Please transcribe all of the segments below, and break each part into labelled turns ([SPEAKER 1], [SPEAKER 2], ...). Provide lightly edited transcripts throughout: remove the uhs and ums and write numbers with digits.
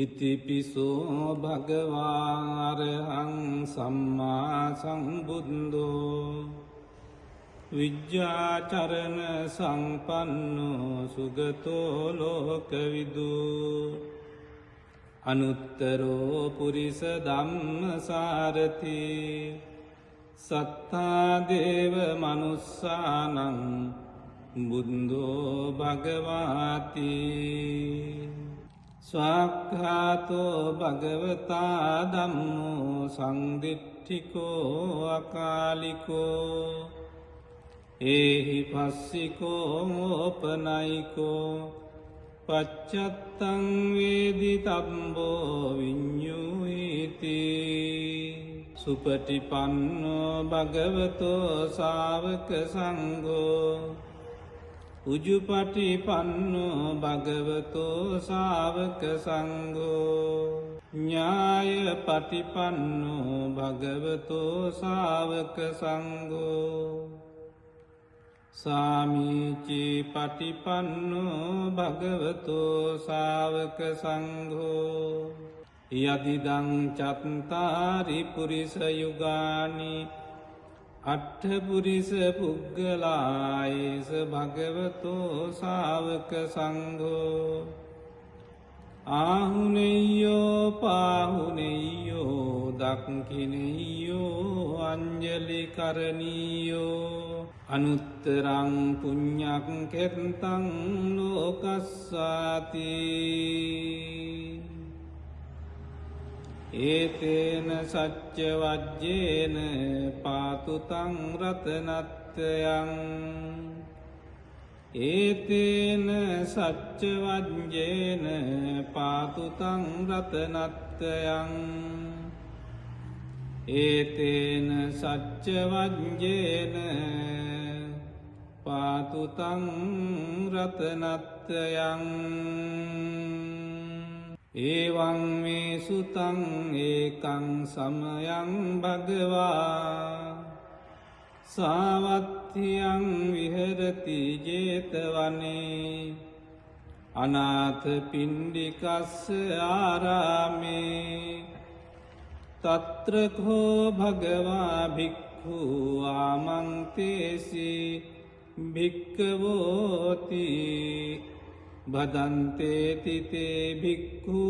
[SPEAKER 1] ඉතිපිසෝ භගවාරහං සම්මා සම්බුද්ධෝ විජ්ජාචරණ සම්පන්නෝ සුගතෝ ලෝකවිදු අනුත්තරෝ පුරිස ධම්මසාරති සත්තා දේව මනුස්සානං බුද්ධෝ භගවාති ස්වාක්ඛාතෝ භගවතා ධම්මෝ සංදිට්ඨිකෝ අකාලිකෝ ඒහි පස්සිකෝ ඕපනයිකෝ පච්චත්තං වේදිතබ්බෝ විඤ්ඤුයිති සුපටිපන්නෝ භගවතෝ ශාවක සංඝෝ උජුපටිපන්නෝ භගවතෝ ශාවක සංඝෝ ඤායපටිපන්නෝ භගවතෝ ශාවක සංඝෝ සාමීචි පටිපන්නෝ භගවතෝ ශාවක සංඝෝ යදිදං චත්තාරි පුරිස යුගානි අට්ඨ පුරිස පුග්ගලායේස භගවතෝ ශාවක සංඝෝ ආහුනේයෝ පාහුනේයෝ දක්ඛිනේයෝ අංජලි කරණීයෝ අනුත්තරං පුඤ්ඤං කෙත්තං ලෝකස්සාති ඒතේන සච්ච වජ්ජේන පාතු තං රතනත්යං ඒතේන සච්ච වජ්ජේන පාතු තං රතනත්යං ඒතේන සච්ච වජ්ජේන පාතු තං රතනත්යං ඒවං මේ සුතං ඒකං සමයං භගවා සාවත්තියං විහෙරති ජේතවනේ අනාථ පිණ්ඩිකස්ස ආරාමේ තත්‍ර කෝ භගවා භික්ඛු ආමන්තේසි භික්ඛවෝති භදන්තේති තේ භික්ඛු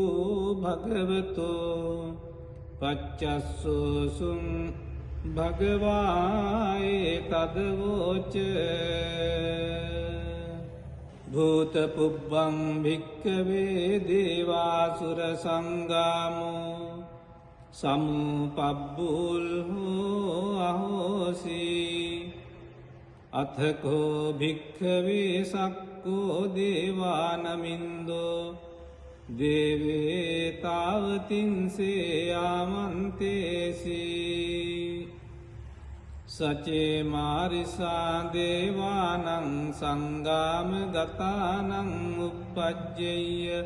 [SPEAKER 1] භගවතෝ පච්චස්සෝසුං භගවායේ තදවෝච භූත පුබ්බං භික්ඛවේ දේවාසුර සංගාමෝ සමුපබ්බුල්හෝ අහෝසි අථකෝ භික්ඛවේ සක්කෝ දේවානමින්දෝ දේවේ තාවතින්සේ ආමන්තේසි සචේ මාරිසා දේවානං සංගාම ගතානං උප්පජ්ජෙය්‍ය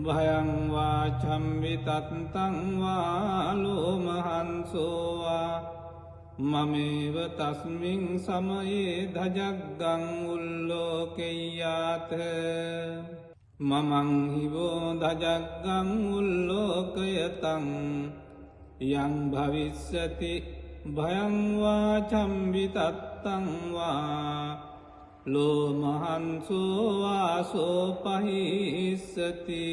[SPEAKER 1] භයං වාචම්වි තත්තං වාලෝමහන්සෝවා මමේව තස්මින් සමයේ ධජග්ගං උල්ලෝකෙය්‍යාත මමං හිවෝ ධජග්ගං උල්ලෝකයතං යං භවිස්සති භයං වාචම්වි තත්තං වා ලෝමහන්සෝ වාසෝ පහිස්සති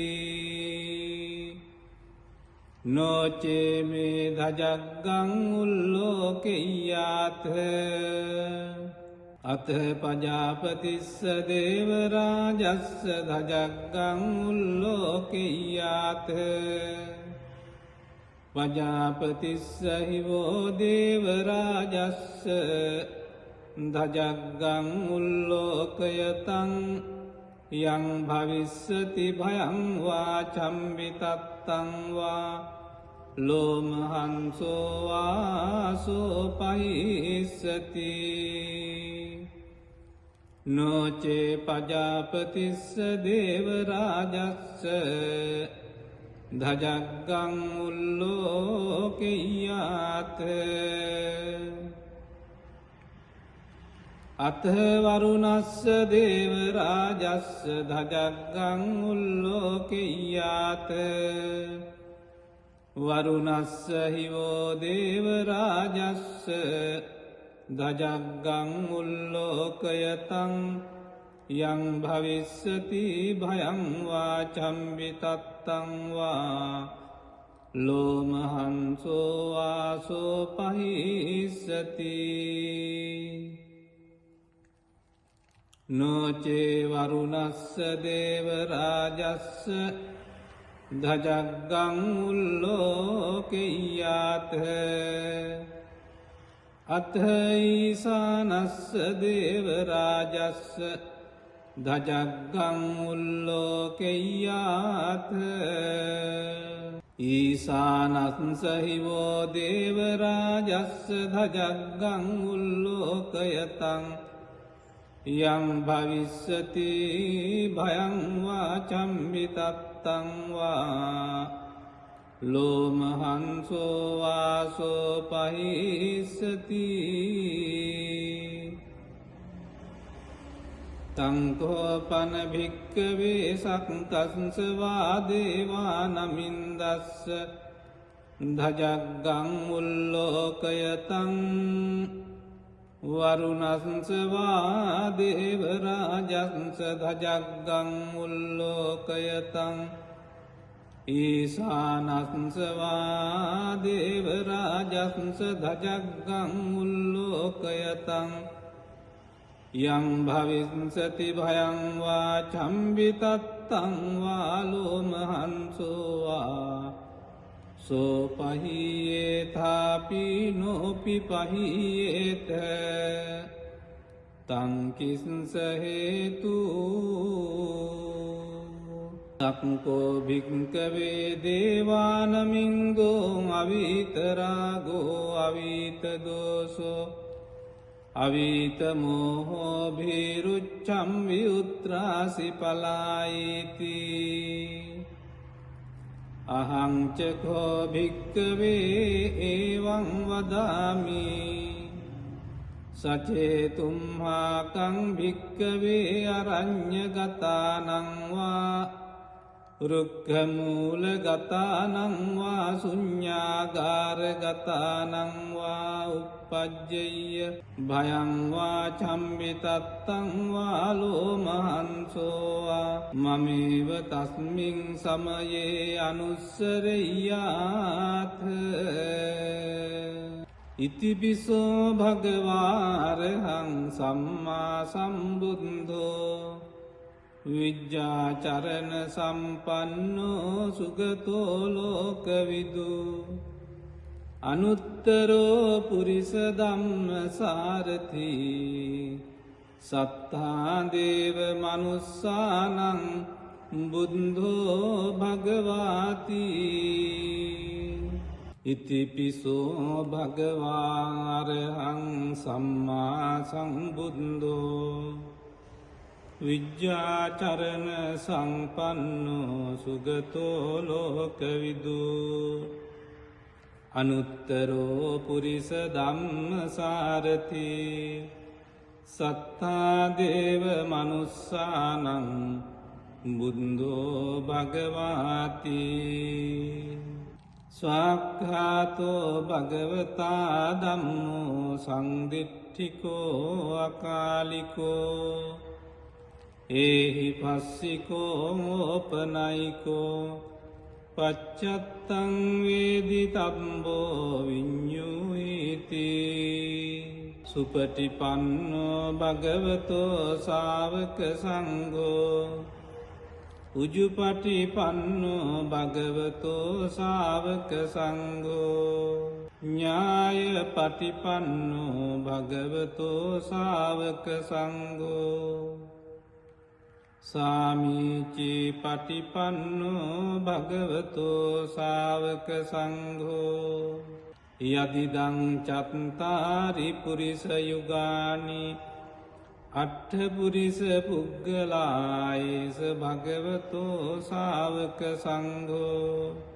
[SPEAKER 1] නොචේ මේ ධජග්ගං උල්ලෝකෙය්‍යාත අත පජාපතිස්ස දේවරාජස්ස ධජග්ගං උල්ලෝකෙය්‍යාත පජාපතිස්ස හිවෝ දේවරාජස්ස ධජග්ගං උල්ලෝකයතං යං භවිස්සති භයං වාචම්වි තත්තං වා ලෝමහන්සෝ වාසෝ පහිස්සති නොචේ පජාපතිස්ස දේවරාජස්ස ධජග්ගං උල්ලෝකෙය්‍යාත අත වරුණස්ස දේව රාජස්ස ධජග්ගං උල්ලෝකෙය්‍යාත වරුණස්ස හිවෝ දේව රාජස්ස ධජග්ගං උල්ලෝකයතං යං භවිස්සති භයං වා චම්බිතත්තං වා ලෝමහංසෝ වාසෝ පහිස්සති නොචේ වරුණස්ස දේව රාජස්ස ධජග්ගං උල්ලෝකෙය්‍යාත අත ඊසානස්ස දේව රාජස්ස ධජග්ගං උල්ලෝකෙය්‍යාත ඊසානස්ස හිවෝ දේව රාජස්ස ධජග්ගං උල්ලෝකයතං යං භවිස්සති භයං වා චම්බිතත්තං වා ලෝමහංසෝ වාසෝ පහිස්සති තංකෝපන භික්කවේ සක්කස්ස වා දේවා නමින්දස්ස ධජග්ගං උල්ලෝකයතං වරුණස්ස වා දේව රාජස්ස ධජග්ගං උල්ලෝකයතං ඊසානස්ස වා දේව රාජස්ස ධජග්ගං උල්ලෝකයතං යං භවිස්සති භයං වා චම්බිතත්තං වා ලෝමහංසෝ වා සෝපහියේතාපි නොපි පහියේත තංකිස්ස හේතු තක්කෝ භික්කවේ දේවානමින්ගෝ අවිතරාගෝ අවිතදෝසෝ අවිතමෝහෝ භීරුච්චම් විඋත්‍රාසි පලායිති අහංචකෝ භික්කවේ ඒවං වදාමි සචේතුම්හාකං භික්කවේ අරඤ්ඤගතානං වා රුක්ඛමූලගතානං වා ශුඤ්ඤාගාරගතානං වා uppajjeyya භයං වා චම්බිතත්තං වා ලෝමහංසෝ වා මමේව තස්මින් සමයේ අනුස්සරෙය්‍යාත් ඉතිපිසෝ භගවාරහං සම්මා සම්බුද්ධෝ විජ්ජාචරණ සම්පන්නෝ සුගතෝ ලෝකවිදු අනුත්තරෝ පුරිස ධම්මසාරති සත්තා දේව මනුස්සානං බුද්ධෝ භගවාති ඉතිපිසෝ භගවාරහං සම්මා සම්බුද්ධෝ විජ්ජාචරණ සම්පන්නෝ සුගතෝ ලෝකවිදු අනුත්තරෝ පුරිස ධම්මසාරති සත්තා දේව මනුස්සානං බුද්ධෝ භගවාති ස්වාක්ඛාතෝ භගවතා ධම්මෝ සංදිට්ඨිකෝ අකාලිකෝ ඒහි පස්සිකෝ ඕපනයිකෝ පච්චත්තං වේදි තම්බෝ විඤ්ඤුයිති සුපටිපන්නෝ භගවතෝ ශාවක සංඝෝ උජුපටිපන්නෝ භගවතෝ ශාවක සංඝෝ ඥායපටිපන්නෝ භගවතෝ ශාවක සංඝෝ සාමීචි පටිපන්නෝ භගවතෝ ශාවක සංඝෝ යදිදං චත්තාරි පුරිස යුගානි අට්ඨ පුරිස පුග්ගලායේස භගවතෝ ශාවක සංඝෝ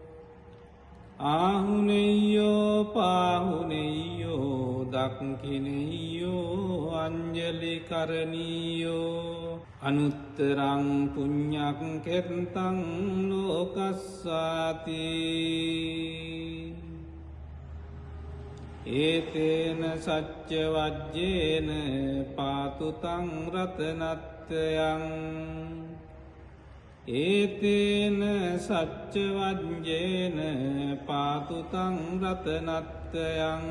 [SPEAKER 1] ආහුනෙය්‍යෝ පාහුනෙය්‍යෝ දක්ඛිනෙය්‍යෝ අඤ්ඤ අංජලි කරණීයෝ අනුත්තරං පුඤ්ඤං කෙත්තං ලෝකස්සාති ඒතේන සච්ච වජ්ජේන පාතු තං රතනත්යං ඒතේන සච්ච වජ්ජේන පාතු තං රතනත්යං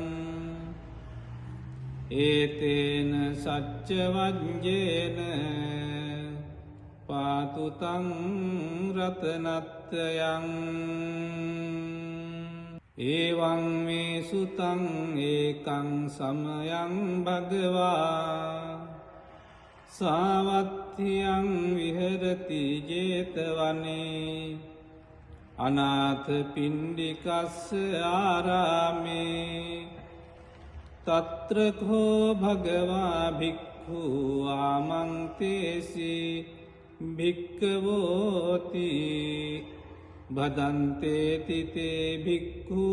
[SPEAKER 1] ඒතේන සච්ච වජ්ජේන පාතු තං රතනත්යං ඒවං මේ සුතං ඒකං සමයං භගවා සාවත්තියං විහෙරති ජේතවනේ අනාථ පිණ්ඩිකස්ස ආරාමේ තත්‍රකෝ භගවා භික්ඛු ආමන්තේසි භික්ඛවෝති භදන්තේති තේ භික්ඛු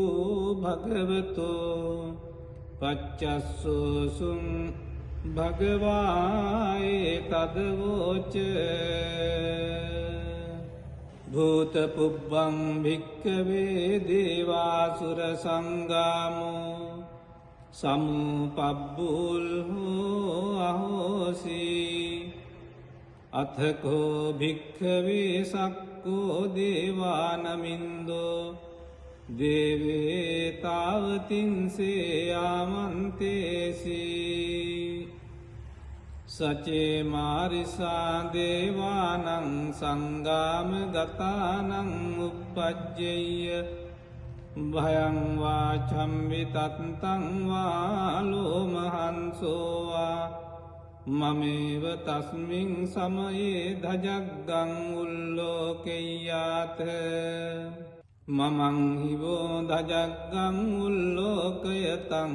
[SPEAKER 1] භගවතෝ පච්චස්සෝසුං භගවායේ තදවෝච භූතපුබ්බං භික්ඛවේ දේවාසුර සංගාමෝ සමුපබ්බුල්හෝ අහෝසි අථකෝ භික්ඛවේ සක්කෝ දේවානමින්දෝ දේවේ තාවතින්සේ ආමන්තේසි සචේ මාරිසා දේවානං සංගාම ගතානං උප්පජ්ජෙය්‍ය භයං වාචම්වි තත්තං වාලෝමහන්සෝවා මමේව තස්මින් සමයේ ධජග්ගං උල්ලෝකෙය්‍යාත මමං හිවෝ ධජග්ගං උල්ලෝකයතං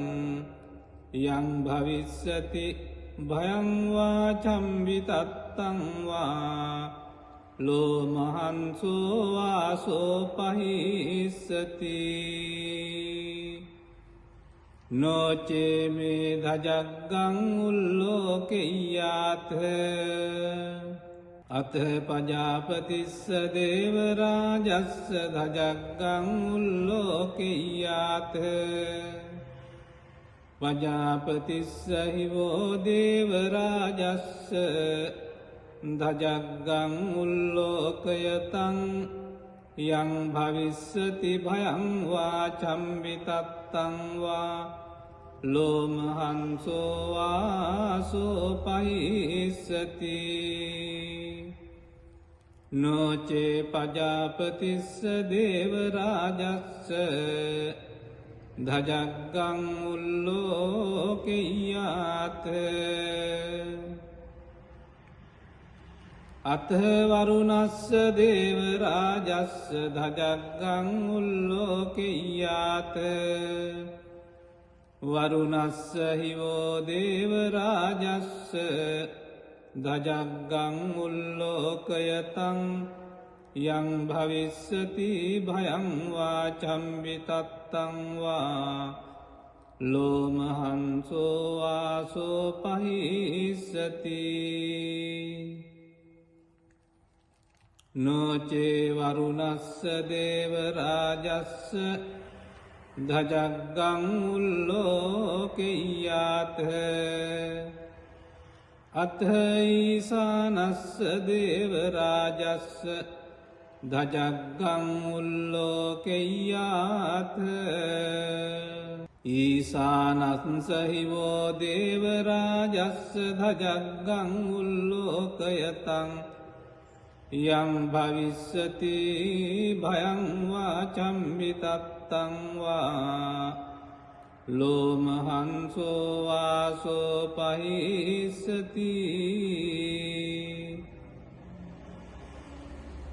[SPEAKER 1] යං භවිස්සති භයං වාචම්වි තත්තං වා ලෝමහන්සෝ වාසෝ පහිස්සති නොචේ මේ ධජග්ගං උල්ලෝකෙය්‍යාත අත පජාපතිස්ස දේවරාජස්ස ධජග්ගං උල්ලෝකෙය්‍යාත පජාපතිස්ස හිවෝ දේවරාජස්ස ධජග්ගං උල්ලෝකයතං යං භවිස්සති භයං වාචම්වි තත්තං වා ලෝමහන්සෝ වාසෝ පහිස්සති නොචේ පජාපතිස්ස දේවරාජස්ස ධජග්ගං උල්ලෝකෙය්‍යාත අත වරුණස්ස දේවරාජස්ස ධජග්ගං උල්ලෝකෙය්‍යාත වරුණස්ස හිවෝ දේවරාජස්ස ධජග්ගං උල්ලෝකයතං යං භවිස්සති භයං වාචම්වි තත්තං වා ලෝමහන්සෝ වාසෝ පහිස්සති නොචේ වරුණස්ස දේවරාජස්ස ධජග්ගං උල්ලෝකෙය්‍යාත අත ඊසානස්ස දේවරාජස්ස ධජග්ගං උල්ලෝකෙය්‍යාත ඊසානස්ස හිවෝ දේවරාජස්ස ධජග්ගං උල්ලෝකයතං යං භවිස්සති භයං වාචම්වි තත්තං වා ලෝමහන්සෝ වාසෝ පහිස්සති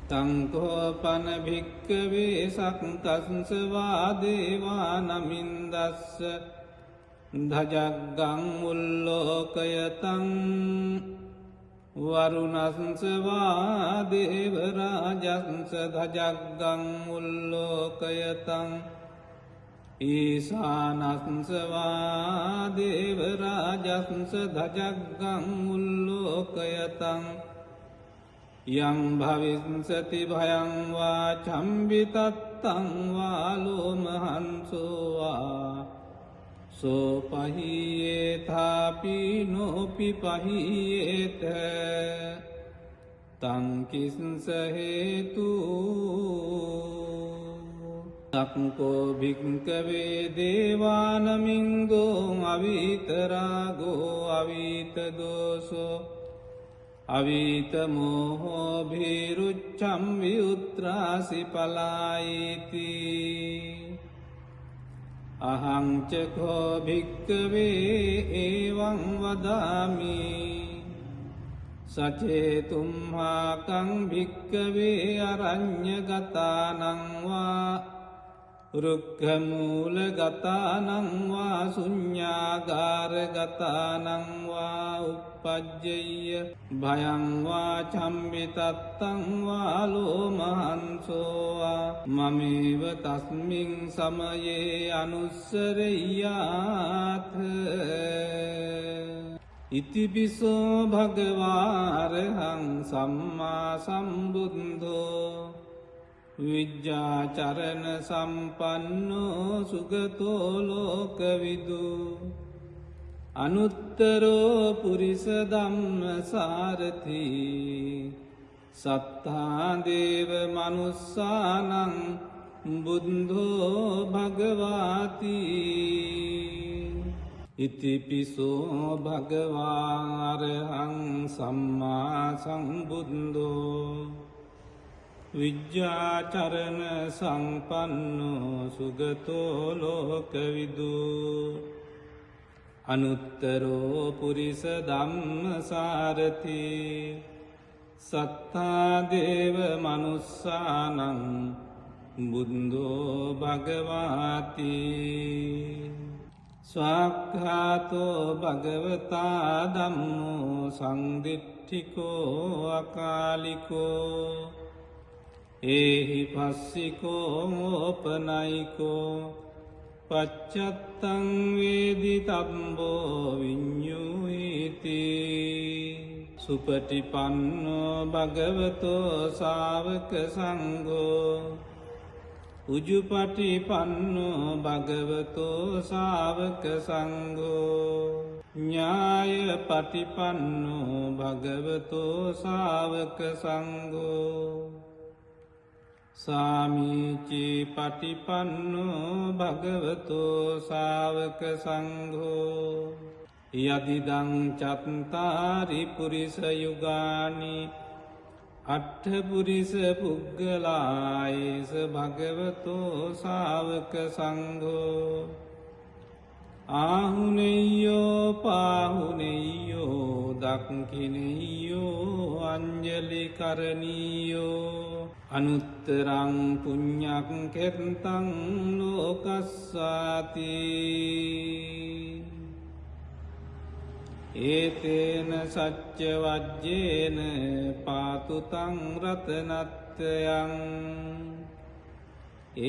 [SPEAKER 1] තංකෝපන භික්කවේ සක්කස්ස වාදේවානමින්දස්ස ධජග්ගං උල්ලෝකයතං වරුණස්වා දේවරාජස්ස ධජග්ගං උල්ලෝකයතං ඊසානස්වා දේවරාජස්ස ධජග්ගං උල්ලෝකයතං යං භවිස්සති භයං වා චම්බිතත්තං වා ලෝමහංසෝවා සෝපහියේථාපි නෝපි පහියේත තංකිස්ස හේතු තක්කෝ භික්කවේ දේවානමින්ගෝ අවිතරාගෝ අවිතදෝසෝ අවිතමෝහෝ භීරුච්චම් විඋත්‍රාසි පලායිති අහංචකෝ භික්කවේ ඒවං වදාමි සචේතුම්හාකං භික්කවේ අරඤ්ඤගතානංවා රුක්ඛමූලගතානංවා ශුඤ්ඤාගාරගතානංවා uppajjeyya භයංවා චම්බිතත්තංවා ලෝමහංසෝවා මමේව තස්මින් සමයේ අනුස්සරෙය්‍යාත් ඉතිපිසෝ භගවාරහං සම්මා සම්බුද්ධෝ විජ්ජාචරණ සම්පන්නෝ සුගතෝ ලෝකවිදු අනුත්තරෝ පුරිස ධම්මසාරති සත්තා දේව මනුස්සානං බුද්ධෝ භගවාති ඉතිපිසෝ භගවාරහං සම්මා සම්බුද්ධෝ විජ්ජාචරණ සම්පන්නෝ සුගතෝ ලෝකවිදු අනුත්තරෝ පුරිස ධම්මසාරති සත්තා දේව මනුස්සානං බුද්ධෝ භගවාති ස්වාක්ඛාතෝ භගවතා ධම්මෝ සංදිට්ඨිකෝ අකාලිකෝ ඒහි පස්සිකෝ ඕපනයිකෝ පච්චත්තං වේදි තම්බෝ විඤ්ඤුයිති සුපටිපන්නෝ භගවතෝ ශාවක සංඝෝ උජුපටිපන්නෝ භගවතෝ ශාවක සංඝෝ ඥායපටිපන්නෝ භගවතෝ ශාවක සංඝෝ සාමීචි පටිපන්නෝ භගවතෝ ශාවක සංඝෝ යදිදං චත්තාරි පුරිස යුගානි අට්ඨ පුරිස පුග්ගලායේස භගවතෝ ශාවක සංඝෝ ආහුනෙය්‍යෝ පාහුනෙය්‍යෝ දක්ඛිනෙය්‍යෝ අංජලි කරණීයෝ අනුත්තරං පුඤ්ඤං කෙත්තං ලෝකස්සාති ඒතේන සච්ච වජ්ජේන පාතු තං රතනත්යං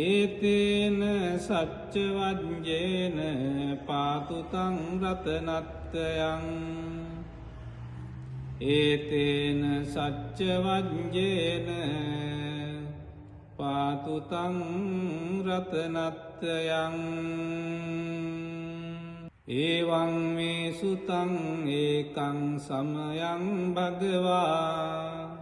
[SPEAKER 1] ඒතේන සච්ච වජ්ජේන පාතු තං රතනත්යං ඒතේන සච්ච වජ්ජේන පාතු තං රතනත්යං ඒවං මේ සුතං ඒකං සමයං භගවා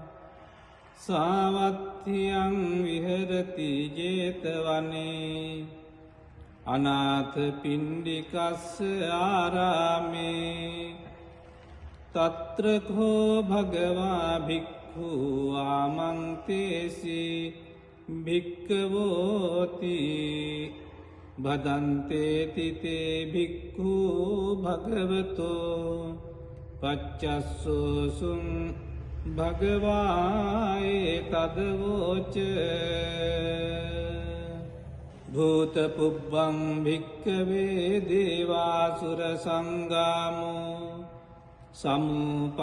[SPEAKER 1] සාවත්තියං විහෙරති ජේතවනේ අනාථ පිණ්ඩිකස්ස ආරාමේ තත්‍රකෝ භගවා භික්ඛු ආමන්තේසි භික්ඛවෝති භදන්තේති තේ භික්ඛු භගවතෝ පච්චස්සෝසුං භගවායේ තදවෝච භූතපුබ්බං භික්ඛවේ දේවාසුර සංගාමෝ සමුපබ්බුල්හෝ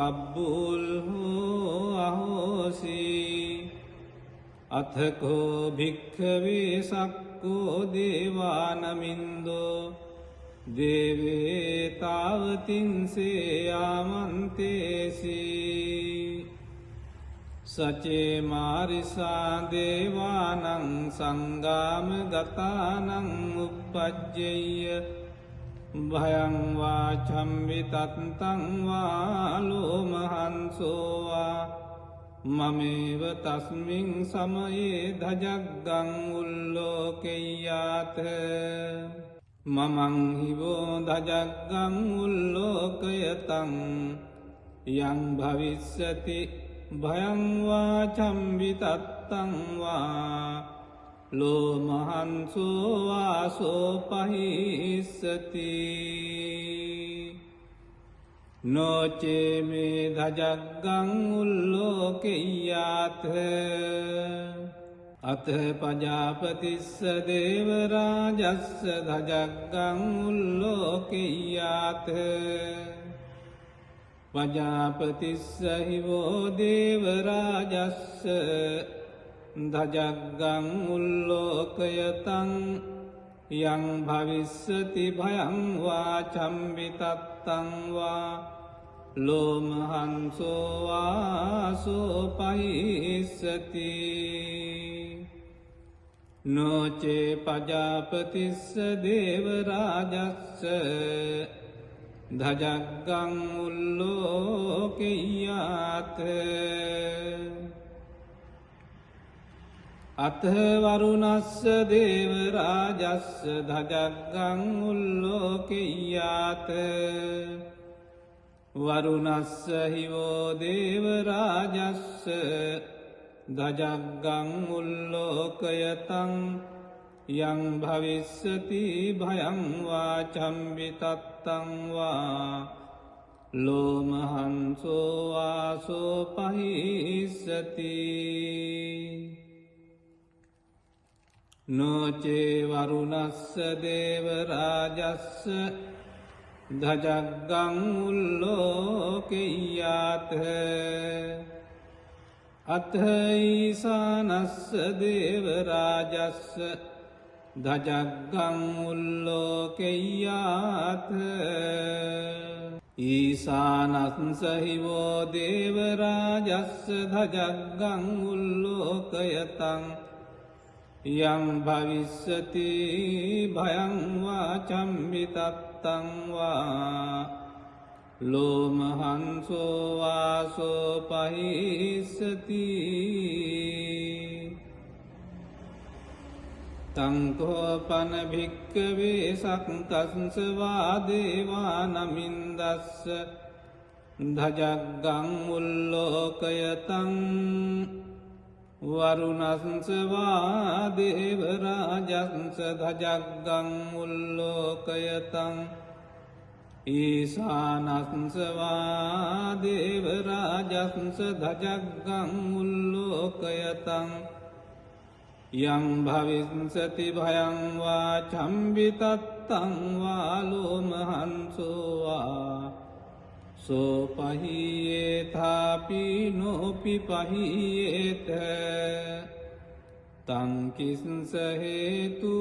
[SPEAKER 1] අහෝසි අතකෝ භික්ඛවේ සක්ඛ භික්කෝ දේවානමින්දෝ දේවේතාවතින්සේ ආමන්තේසි සචේ මාරිසා දේවානං සංගාම ගතානං උප්පජ්ජෙය්‍ය භයං වා චම්විතත්තං වා ලෝමහංසෝවා මමේව තස්මින් සමයේ ධජග්ගං උල්ලෝකෙය්‍යාත මමං හිවෝ ධජග්ගං උල්ලෝකයතං යං භවිස්සති භයං වා චම්විතත්තං වා ලෝමහංසෝ වාසෝ පහිස්සති නොචේ මේ ධජග්ගං උල්ලෝකෙය්‍යාත අත පජාපතිස්ස දේවරාජස්ස ධජග්ගං උල්ලෝකෙය්‍යාත පජාපතිස්ස හිවෝ දේවරාජස්ස ධජග්ගං උල්ලෝකයතං යං භවිස්සති භයං වා චම්විතත්තං වා ලෝමහංසෝ වාසෝ පහිස්සති නොචේ පජාපතිස්ස දේවරාජස්ස ධජග්ගං උල්ලෝකෙය්‍යාත අත වරුණස්ස දේවරාජස්ස ධජග්ගං උල්ලෝකෙය්‍යාත වරුණස්ස හිවෝ දේවරාජස්ස ධජග්ගං උල්ලෝකයතං යං භවිස්සති භයං වා චම්විතත්තං වා ලෝමහංසෝ වාසෝ පහිස්සති නොචේ වරුණස්ස දේවරාජස්ස ධජග්ගං උල්ලෝකෙය්‍යාත අත ඊසානස්ස දේවරාජස්ස ධජග්ගං උල්ලෝකෙය්‍යාත ඊසානස්ස හිවෝ දේවරාජස්ස ධජග්ගං උල්ලෝකයතං යං භවිස්සති භයං වා චම්විතත්තං වා ලෝමහංසෝ වාසෝ පහිස්සති තංකෝපන භික්කවේ සක්කස්ස වා දේවානමින්දස්ස ධජග්ගං උල්ලෝකයතං වරුණස්ස වා දේවරාජස්ස ධජග්ගං උල්ලෝකයතං ඊසානස්ස වා දේවරාජස්ස ධජග්ගං උල්ලෝකයතං යං භවිස්සති භයං වා චම්විතත්තං වා ලෝමහංසෝ වා සෝ පහියේථාපි නොපි පහියේත තං කිස්ස හේතු